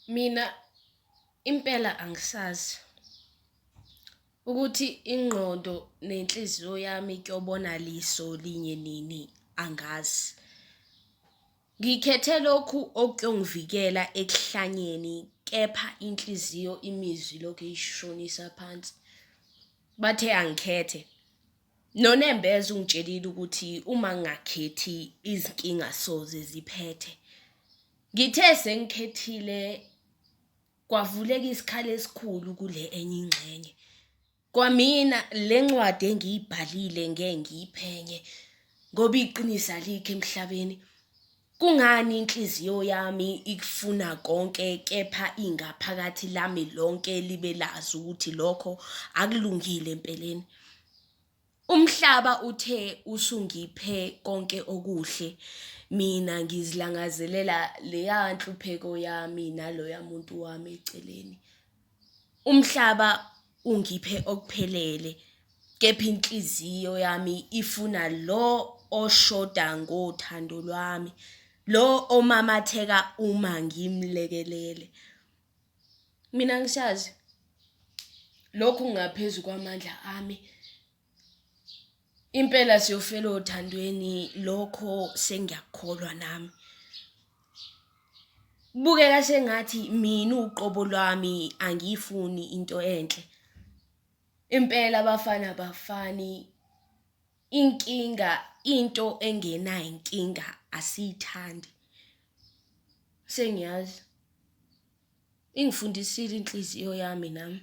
Mina impela angisazi ukuthi ingqondo nenhliziyo yami kuyobona liso linye nini, angazi. Ngikhethe lokhu okuyongivikela ekuhlanyeni, kepha inhliziyo imizwa ilokhu ishonisa phansi. Bathe angikhethe. Nonembeza ungitshelile ukuthi uma ngingakhethi izinkinga soze ziphethe. Ngithe sengikhethile kwavuleka isikhala esikhulu kule enye ingxenye. Kwamina le ncwadi engiyibhalile ngeke ngiyiphenye ngoba iqiniso alikho emhlabeni. Kungani inhliziyo yami ikufuna konke kepha ingaphakathi lami lonke libe lazi ukuthi lokho akulungile empeleni. Umhlaba uthe usungiphe konke okuhle, mina ngizilangazelela leya nhlupheko yami naloya muntu wami eceleni. Umhlaba ungiphe okuphelele, kepha inhliziyo yami ifuna lo oshoda ngothando lwami, lo omamatheka uma ngimlekelele. Mina angisazi, lokhu kungaphezu kwamandla ami. Impela siyofela othandweni, lokho sengiyakholwa nami. Kubukeka sengathi mina uqobo lwami angiyifuni into enhle. Impela abafana abafani, into engenayo inkinga asiyithandi. Sengiyazi. Ingifundisile inhliziyo yami nami.